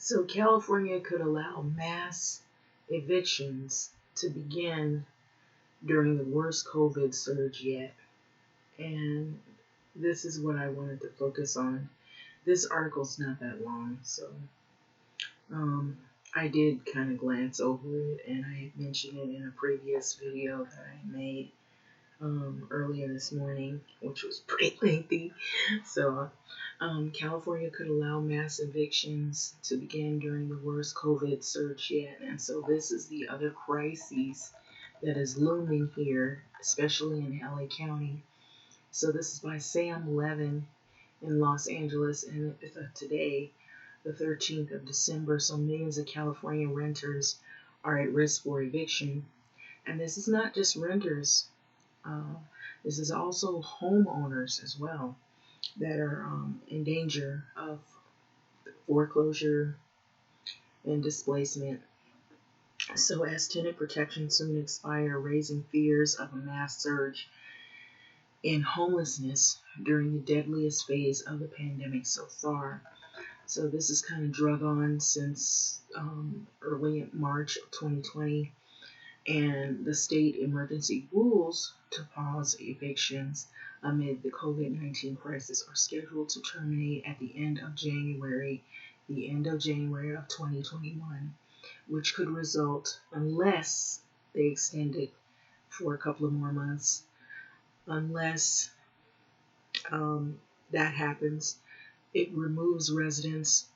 So California could allow mass evictions to begin during the worst COVID surge yet. And this is what I wanted to focus on. This article's not that long, so um, I did kind of glance over it, and I mentioned it in a previous video that I made earlier this morning, which was pretty lengthy. So, California could allow mass evictions to begin during the worst COVID surge yet. And so, this is the other crisis that is looming here, especially in LA County. So, this is by Sam Levin in Los Angeles, and it's today, the 13th of December. So, millions of California renters are at risk for eviction. And this is not just renters. Uh, this is also homeowners as well that are in danger of foreclosure and displacement. So, as tenant protections soon expire, raising fears of a mass surge in homelessness during the deadliest phase of the pandemic so far. So, this is kind of drug on since early March of 2020. And the state emergency rules to pause evictions amid the COVID-19 crisis are scheduled to terminate at the end of January of 2021, which could result, unless they extend it for a couple of more months, unless that happens, it removes residents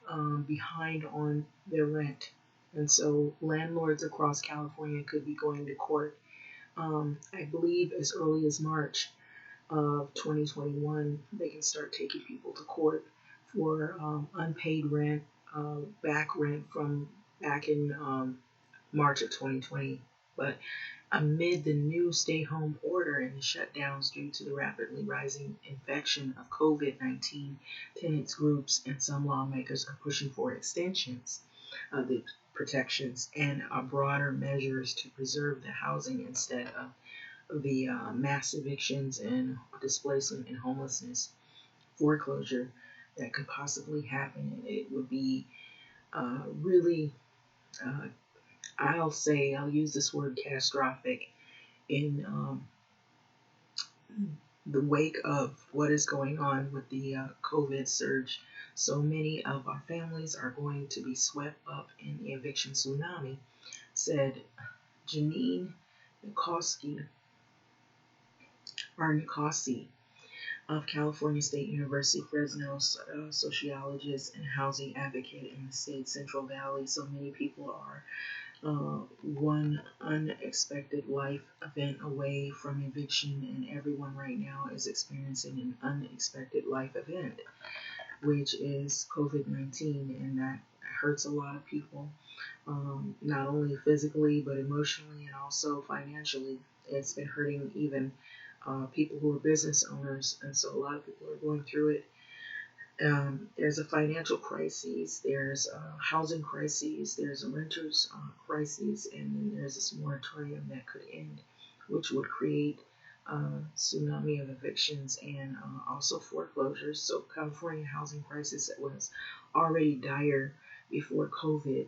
behind on their rent. And so landlords across California could be going to court, I believe, as early as March of 2021. They can start taking people to court for unpaid rent, back rent from back in March of 2020. But amid the new stay-home order and the shutdowns due to the rapidly rising infection of COVID-19, tenants groups and some lawmakers are pushing for extensions of the protections and broader measures to preserve the housing instead of the mass evictions and displacement and homelessness foreclosure that could possibly happen. And it would be really, I'll use this word catastrophic in the wake of what is going on with the COVID surge. So many of our families are going to be swept up in the eviction tsunami, said Janine Nikosi of California State University, Fresno, sociologist and housing advocate in the state's Central Valley. So many people are one unexpected life event away from eviction, and everyone right now is experiencing an unexpected life event, which is COVID-19, and that hurts a lot of people, not only physically but emotionally and also financially. It's been hurting even people who are business owners, and so a lot of people are going through it. There's a financial crisis, there's a housing crisis, there's a renters crisis, and then there's this moratorium that could end, which would create a tsunami of evictions and also foreclosures. So California housing crisis that was already dire before COVID.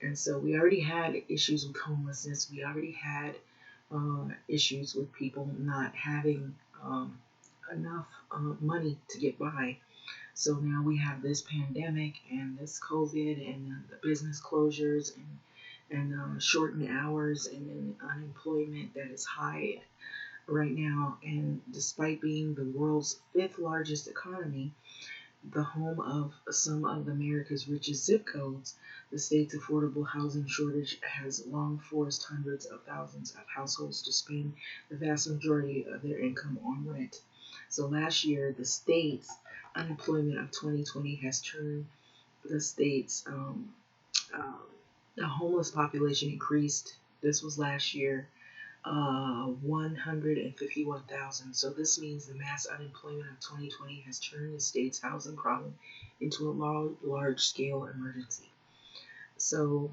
And so we already had issues with homelessness. We already had issues with people not having enough money to get by. So now we have this pandemic and this COVID and the business closures and shortened hours and then unemployment that is high right now. And despite being the world's fifth largest economy, the home of some of America's richest zip codes, the state's affordable housing shortage has long forced hundreds of thousands of households to spend the vast majority of their income on rent. So last year, the state's unemployment of 2020 has turned the state's the homeless population increased. This was last year, 151,000. So this means the mass unemployment of 2020 has turned the state's housing problem into a large-scale emergency. So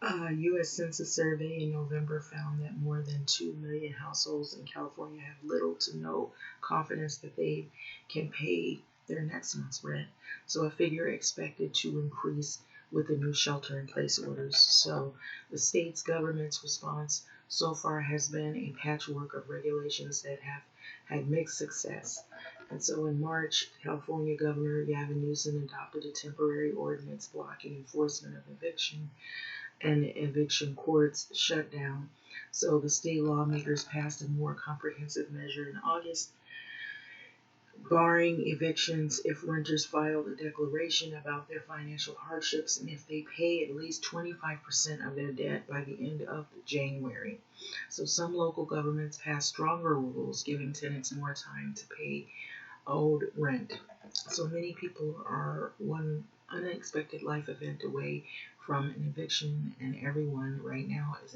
a U.S. Census survey in November found that more than 2 million households in California have little to no confidence that they can pay their next month's rent. So a figure expected to increase with the new shelter-in-place orders. So the state's government's response so far has been a patchwork of regulations that have had mixed success. And so in March, California Governor Gavin Newsom adopted a temporary ordinance blocking enforcement of eviction, and eviction courts shut down. So the state lawmakers passed a more comprehensive measure in August, barring evictions if renters filed a declaration about their financial hardships and if they pay at least 25% of their debt by the end of January. So some local governments passed stronger rules, giving tenants more time to pay owed rent. So many people are one unexpected life event away from an eviction, and everyone right now is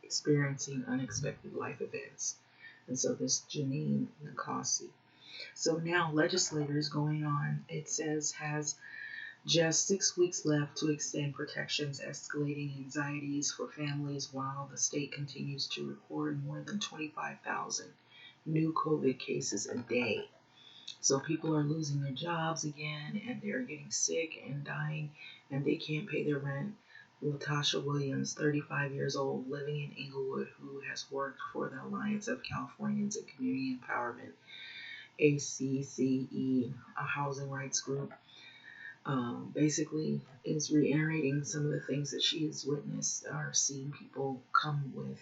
experiencing unexpected life events. And so this Janine Nakasi. So now legislators going on, it says, has just 6 weeks left to extend protections, escalating anxieties for families while the state continues to record more than 25,000 new COVID cases a day. So people are losing their jobs again, and they're getting sick and dying, and they can't pay their rent. Latasha Williams, 35 years old, living in Inglewood, who has worked for the Alliance of Californians in Community Empowerment, ACCE, a housing rights group, basically is reiterating some of the things that she has witnessed or seen people come with.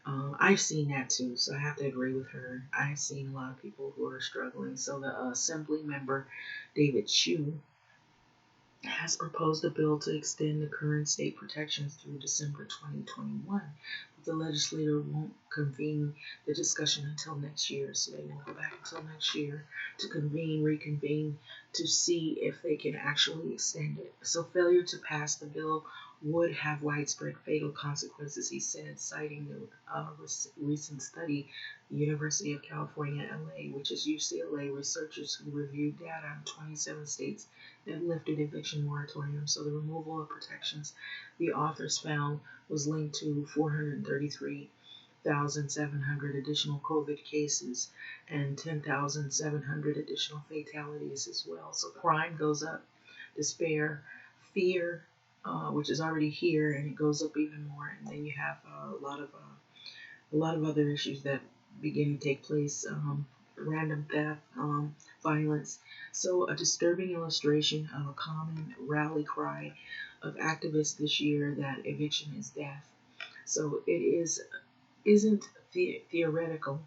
I've seen that too, so I have to agree with her. I've seen a lot of people who are struggling. So the Assembly member, David Chu, has proposed a bill to extend the current state protections through December 2021. But the legislature won't convene the discussion until next year, so they won't go back until next year to reconvene to see if they can actually extend it. So failure to pass the bill would have widespread fatal consequences, he said, citing the recent study, the University of California, LA, which is UCLA researchers who reviewed data in 27 states that lifted eviction moratoriums. So the removal of protections the authors found was linked to 433,700 additional COVID cases and 10,700 additional fatalities as well. So crime goes up, despair, fear, which is already here, and it goes up even more. And then you have a lot of other issues that begin to take place. Random theft, violence. So a disturbing illustration of a common rally cry of activists this year that eviction is death. So it isn't theoretical.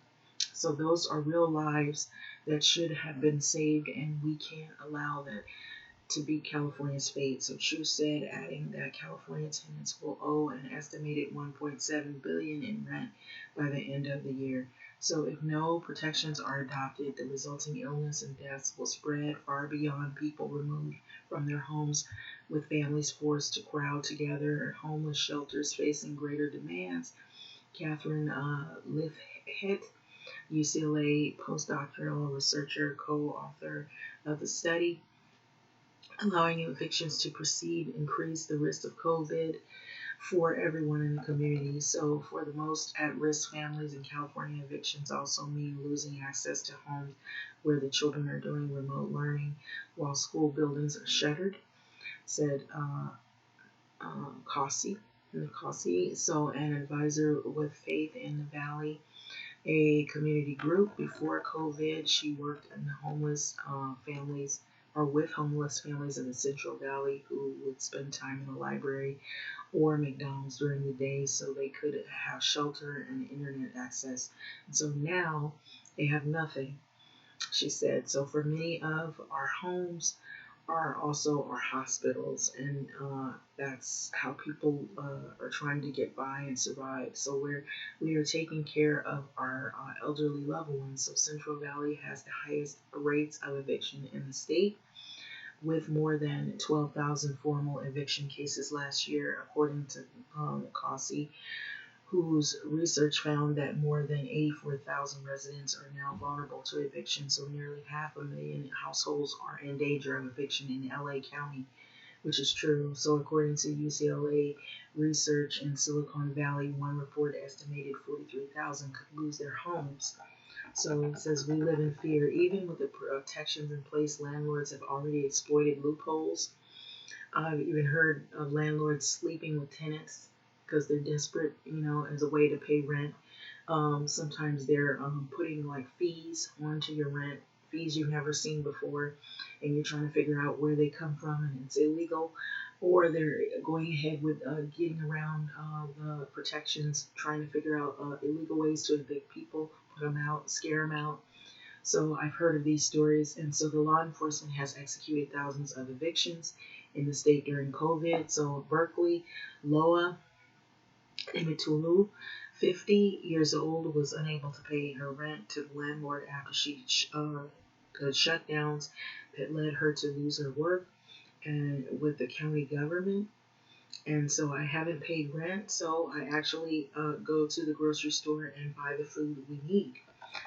So those are real lives that should have been saved, and we can't allow that to be California's fate. So Chu said, adding that California tenants will owe an estimated $1.7 billion in rent by the end of the year. So if no protections are adopted, the resulting illness and deaths will spread far beyond people removed from their homes, with families forced to crowd together, homeless shelters facing greater demands. Catherine Lifhet, UCLA postdoctoral researcher, co-author of the study, allowing evictions to proceed increase the risk of COVID for everyone in the community. So for the most at-risk families in California, evictions also mean losing access to homes where the children are doing remote learning while school buildings are shuttered, said Kasi. So an advisor with Faith in the Valley, a community group. Before COVID, she worked in the homeless families or with homeless families in the Central Valley who would spend time in the library or McDonald's during the day so they could have shelter and internet access. And so now they have nothing, she said. So for many of our homes are also our hospitals, and that's how people are trying to get by and survive. So we are taking care of our elderly loved ones. So Central Valley has the highest rates of eviction in the state, with more than 12,000 formal eviction cases last year, according to Kasi, whose research found that more than 84,000 residents are now vulnerable to eviction. So nearly 500,000 households are in danger of eviction in LA County, which is true. So according to UCLA research in Silicon Valley, one report estimated 43,000 could lose their homes. So it says, we live in fear. Even with the protections in place, landlords have already exploited loopholes. I've even heard of landlords sleeping with tenants because they're desperate, as a way to pay rent. Sometimes they're putting like fees onto your rent, fees you've never seen before, and you're trying to figure out where they come from, and it's illegal. Or they're going ahead with getting around the protections, trying to figure out illegal ways to evict people, put them out, scare them out. So I've heard of these stories, and so the law enforcement has executed thousands of evictions in the state during COVID. So Berkeley, Loa Imitulu, 50 years old, was unable to pay her rent to the landlord after the shutdowns that led her to lose her work and with the county government. And so I haven't paid rent, so I actually go to the grocery store and buy the food we need.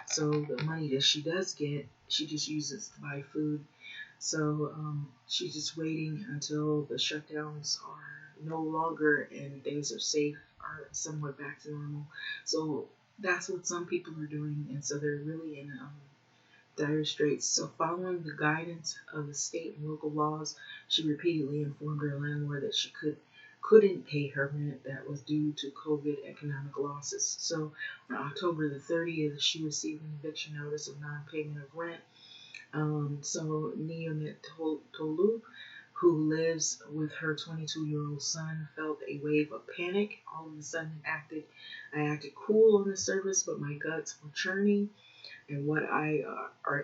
So the money that she does get, she just uses to buy food. So she's just waiting until the shutdowns are no longer and things are safe, are somewhat back to normal. So that's what some people are doing, and so they're really in dire straits. So following the guidance of the state and local laws, she repeatedly informed her landlord that she couldn't pay her rent that was due to COVID economic losses. So on October the 30th, she received an eviction notice of non-payment of rent. So Niyomet Tolu, who lives with her 22-year-old son, felt a wave of panic. All of a sudden, I acted cool on the surface, but my guts were churning. And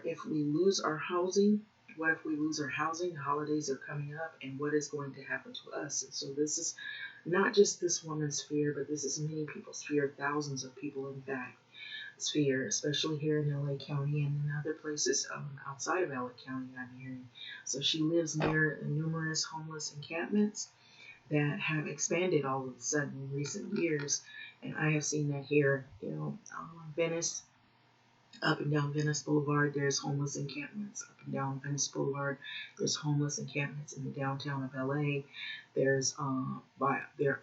if we lose our housing? What if we lose our housing? The holidays are coming up, and what is going to happen to us? And so this is not just this woman's fear, but this is many people's fear. Thousands of people, in fact, fear, especially here in LA County and in other places outside of LA County, I'm hearing. So she lives near numerous homeless encampments that have expanded all of a sudden in recent years, and I have seen that here, Venice. Up and down Venice Boulevard, there's homeless encampments. Up and down Venice Boulevard, there's homeless encampments in the downtown of LA. They're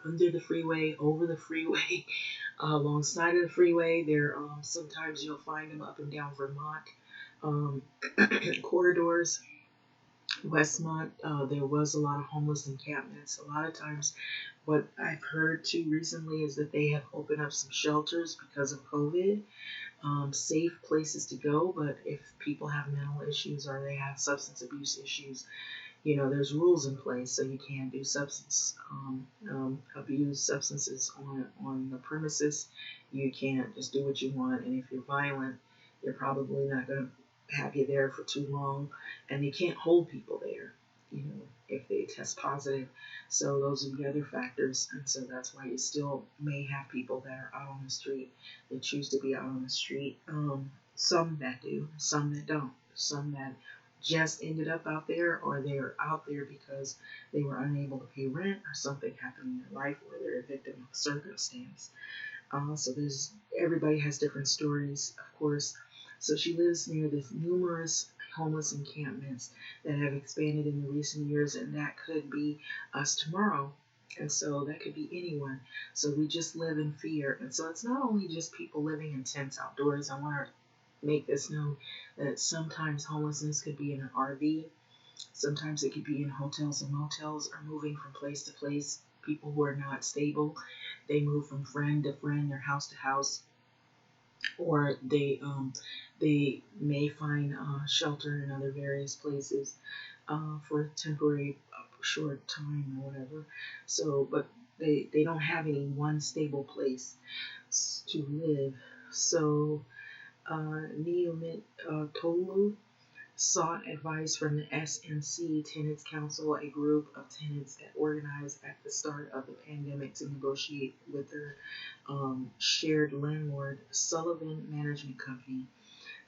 under the freeway, over the freeway, alongside of the freeway. Sometimes you'll find them up and down Vermont um, corridors. Westmont, there was a lot of homeless encampments. A lot of times, what I've heard too recently is that they have opened up some shelters because of COVID, safe places to go. But if people have mental issues or they have substance abuse issues, there's rules in place, so you can't do abuse substances on the premises. You can't just do what you want, and if you're violent, they're probably not going to have you there for too long, and they can't hold people there, if they test positive. So those are the other factors, and so that's why you still may have people that are out on the street. They choose to be out on the street. Some that do, some that don't, some that just ended up out there, or they are out there because they were unable to pay rent, or something happened in their life, or they're a victim of circumstance. So everybody has different stories, of course. So she lives near this numerous homeless encampments that have expanded in the recent years, and that could be us tomorrow. And so that could be anyone. So we just live in fear. And so it's not only just people living in tents outdoors. I want to make this known that sometimes homelessness could be in an RV. Sometimes it could be in hotels and motels, or moving from place to place. People who are not stable, they move from friend to friend or house to house, or they may find shelter in other various places for temporary short time or whatever. So, but they don't have any one stable place to live. So Neomit Tolu sought advice from the SMC Tenants Council, a group of tenants that organized at the start of the pandemic to negotiate with their shared landlord, Sullivan Management Company.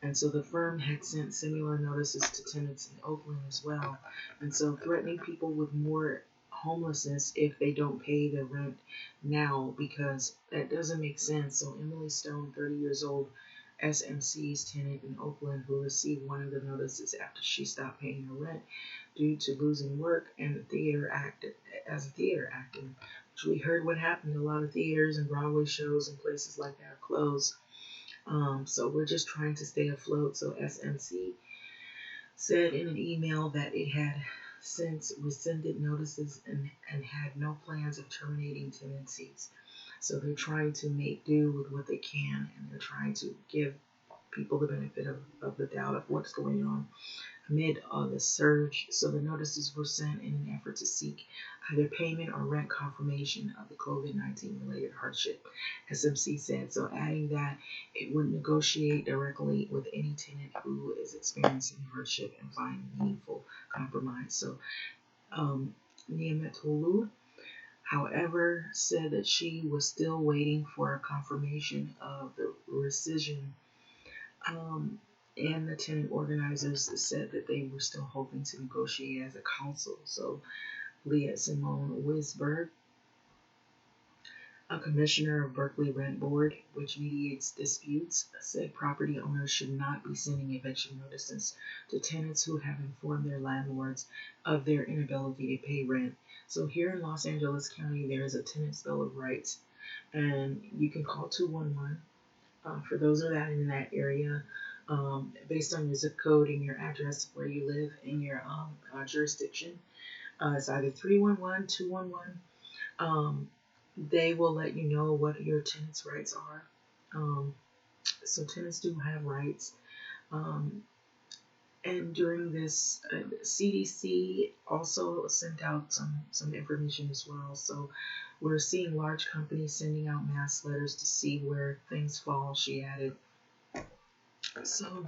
And so the firm had sent similar notices to tenants in Oakland as well. And so threatening people with more homelessness if they don't pay their rent now, because that doesn't make sense. So Emily Stone, 30 years old, SMC's tenant in Oakland, who received one of the notices after she stopped paying her rent due to losing work and a theater actor, which we heard what happened. A lot of theaters and Broadway shows and places like that are closed. So we're just trying to stay afloat. So SMC said in an email that it had since rescinded notices and had no plans of terminating tenancies. So they're trying to make do with what they can, and they're trying to give people the benefit of the doubt of what's going on amid the surge. So the notices were sent in an effort to seek either payment or rent confirmation of the COVID-19 related hardship, SMC said. So adding that it would negotiate directly with any tenant who is experiencing hardship and find meaningful compromise. So Niametolu, however, said that she was still waiting for a confirmation of the rescission, um, and the tenant organizers said that they were still hoping to negotiate as a council. So Leah Simone Wisberg, a commissioner of Berkeley Rent Board, which mediates disputes, said property owners should not be sending eviction notices to tenants who have informed their landlords of their inability to pay rent. So here in Los Angeles County, there is a tenant's bill of rights, and you can call 211. For those of that in that area, based on your zip code and your address where you live in your jurisdiction. It's either 311, 211. They will let you know what your tenants' rights are. So tenants do have rights. Um, and during this, CDC also sent out some information as well. So we're seeing large companies sending out mass letters to see where things fall, she added. So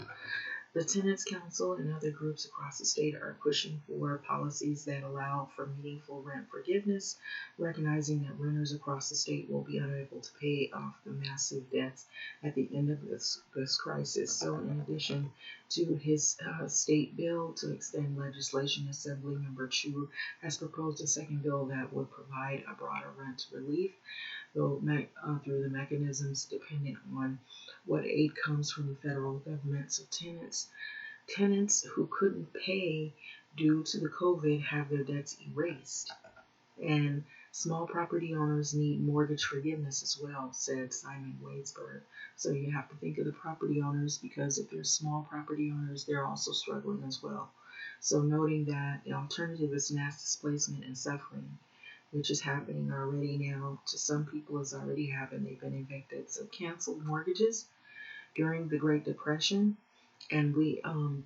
the Tenants Council and other groups across the state are pushing for policies that allow for meaningful rent forgiveness, recognizing that renters across the state will be unable to pay off the massive debts at the end of this crisis. So in addition to his state bill to extend legislation, Assembly Member Chu has proposed a second bill that would provide a broader rent relief through the mechanisms dependent on what aid comes from the federal government. So tenants who couldn't pay due to the COVID have their debts erased. And small property owners need mortgage forgiveness as well, said Simon Wadesburg. So you have to think of the property owners, because if they're small property owners, they're also struggling as well. So noting that the alternative is mass displacement and suffering, which is happening already now. To some people, it's already happened. They've been evicted. So canceled mortgages during the Great Depression, and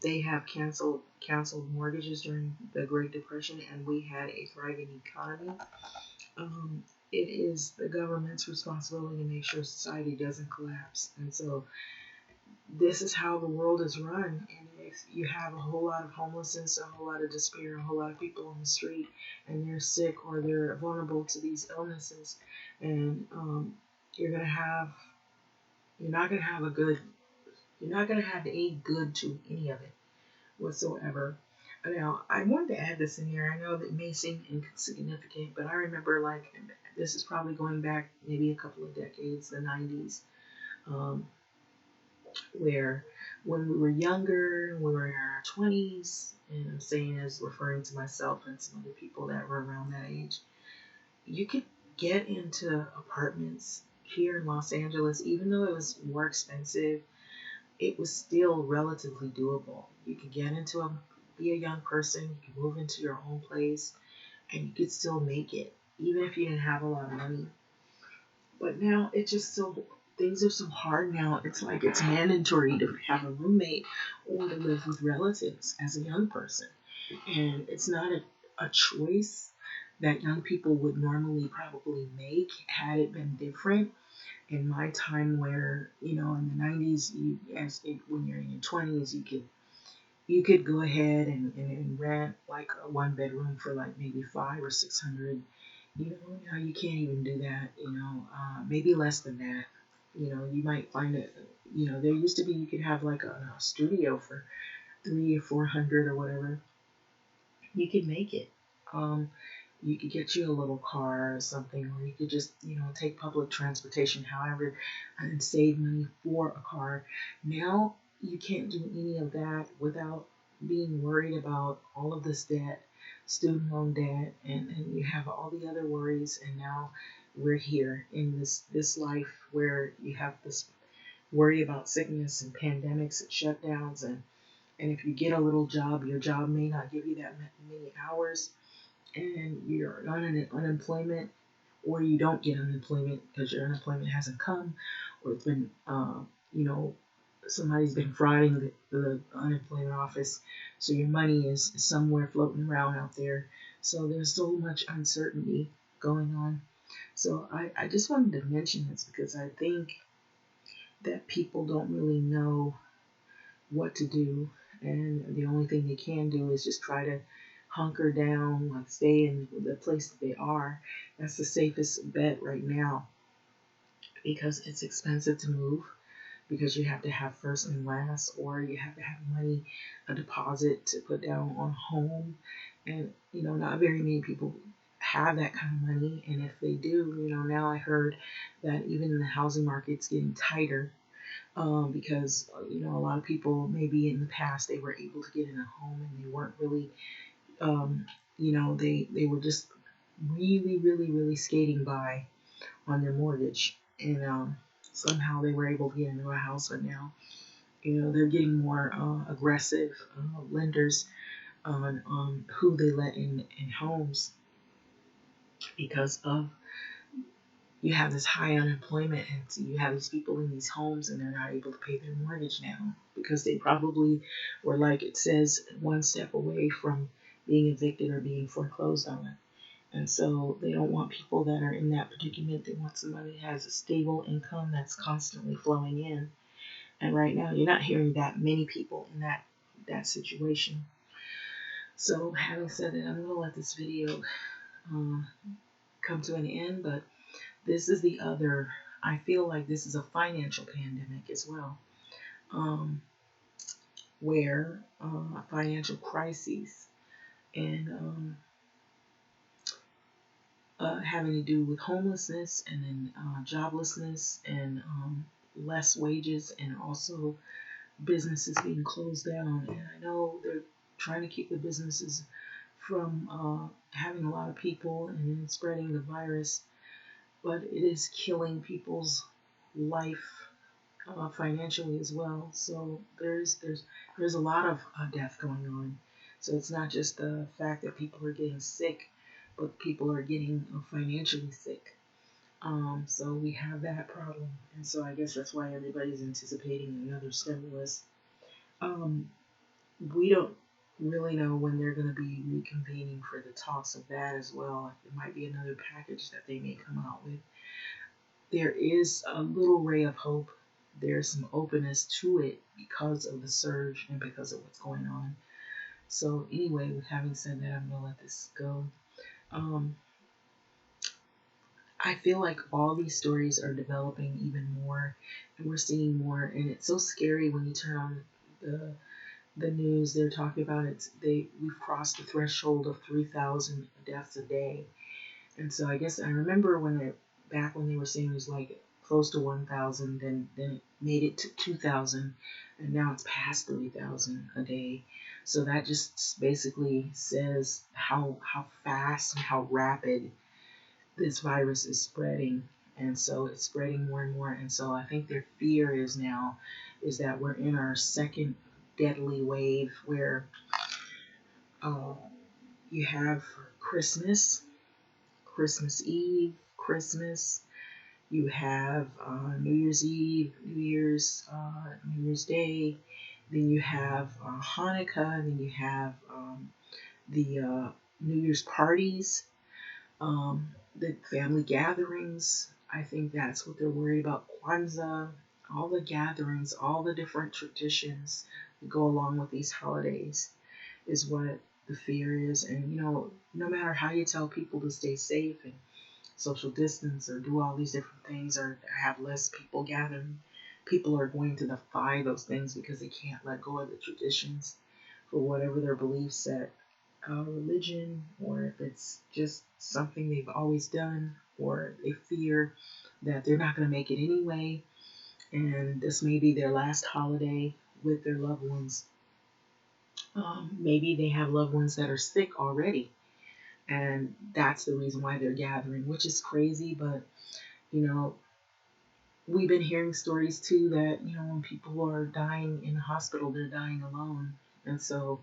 they have canceled mortgages during the Great Depression, and we had a thriving economy. It is the government's responsibility to make sure society doesn't collapse, and so this is how the world is run. And if you have a whole lot of homelessness, a whole lot of despair, a whole lot of people on the street, and they're sick or they're vulnerable to these illnesses, and you're gonna have you're not gonna have a good you're not gonna have a good to any of it whatsoever. Now, I wanted to add this in here. I know that it may seem insignificant, but I remember, like, this is probably going back maybe a couple of decades, the 90s, um, where when we were younger, we were in our 20s, and I'm saying as referring to myself and some other people that were around that age, you could get into apartments here in Los Angeles, even though it was more expensive, it was still relatively doable. You could be a young person, you could move into your own place, and you could still make it, even if you didn't have a lot of money. But now things are so hard now. It's like it's mandatory to have a roommate or to live with relatives as a young person. And it's not a choice that young people would normally probably make had it been different. In my time, where in the 90s, when you're in your 20s, you could go ahead and rent like a one bedroom for like maybe 500 or 600. Now you can't even do that. Maybe less than that. You might find it. There used to be, you could have like a studio for 300 or 400 or whatever. You could make it. You could get you a little car or something, or you could just, take public transportation, however, and save money for a car. Now you can't do any of that without being worried about all of this debt, student loan debt, and you have all the other worries. And now we're here in this life where you have worry about sickness and pandemics and shutdowns, and if you get a little job, your job may not give you that many hours, and you're on unemployment, or you don't get unemployment because your unemployment hasn't come, or it's been, you know, somebody's been frauding the unemployment office, so your money is somewhere floating around out there. So there's so much uncertainty going on. So I just wanted to mention this because I think that people don't really know what to do, and the only thing they can do is just try to hunker down, like stay in the place that they are. That's the safest bet right now because it's expensive to move, because you have to have first and last, or you have to have money, a deposit to put down on home. And, not very many people have that kind of money. And if they do, now I heard that even the housing market's getting tighter, because, a lot of people, maybe in the past, they were able to get in a home and they weren't really, they were just really, really, really skating by on their mortgage. And somehow they were able to get into a house, but now, they're getting more aggressive lenders on who they let in homes, because of you have this high unemployment, and so you have these people in these homes and they're not able to pay their mortgage now because they probably were, like it says, one step away from being evicted or being foreclosed on. And so they don't want people that are in that predicament. They want somebody that has a stable income that's constantly flowing in. And right now, you're not hearing that many people in that situation. So having said that, I'm going to let this video come to an end. But this is the other, I feel like this is a financial pandemic as well, where financial crises and having to do with homelessness, and then joblessness, and less wages, and also businesses being closed down. And I know they're trying to keep the businesses from having a lot of people and then spreading the virus, but it is killing people's life financially as well. So there's a lot of death going on. So it's not just the fact that people are getting sick, but people are getting financially sick. So we have that problem, and so I guess that's why everybody's anticipating another stimulus. Um, we don't really know when they're going to be reconvening for the talks of that as well. It might be another package that they may come out with. There is a little ray of hope. There's some openness to it because of the surge and because of what's going on. So anyway, with having said that, I'm going to let this go. I feel like all these stories are developing even more, and we're seeing more, and it's so scary when you turn on the news. They're talking about we've crossed the threshold of 3,000 deaths a day. And so I guess I remember back when they were saying it was like close to 1,000, then it made it to 2,000, and now it's past 3,000 a day. So that just basically says how fast and how rapid this virus is spreading. And so it's spreading more and more. And so I think their fear is that we're in our second deadly wave, where uh, you have Christmas, Christmas Eve, Christmas. You have New Year's Eve, New Year's Day. Then you have Hanukkah. And then you have the New Year's parties, the family gatherings. I think that's what they're worried about. Kwanzaa, all the gatherings, all the different traditions that go along with these holidays is what the fear is. And no matter how you tell people to stay safe and social distance or do all these different things or have less people gathering, people are going to defy those things because they can't let go of the traditions for whatever their beliefs set, religion, or if it's just something they've always done, or they fear that they're not going to make it anyway, and this may be their last holiday with their loved ones. Maybe they have loved ones that are sick already, and that's the reason why they're gathering, which is crazy. But you know we've been hearing stories too that, when people are dying in the hospital, they're dying alone. And so,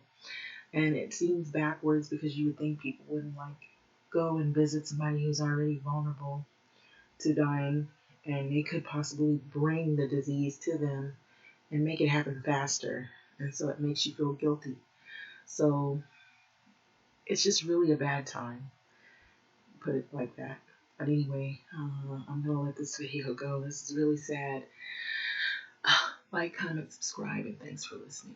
and it seems backwards because you would think people wouldn't like go and visit somebody who's already vulnerable to dying, and they could possibly bring the disease to them and make it happen faster. And so it makes you feel guilty. So it's just really a bad time, put it like that. But anyway, I'm gonna let this video go. This is really sad. Like, comment, subscribe, and thanks for listening.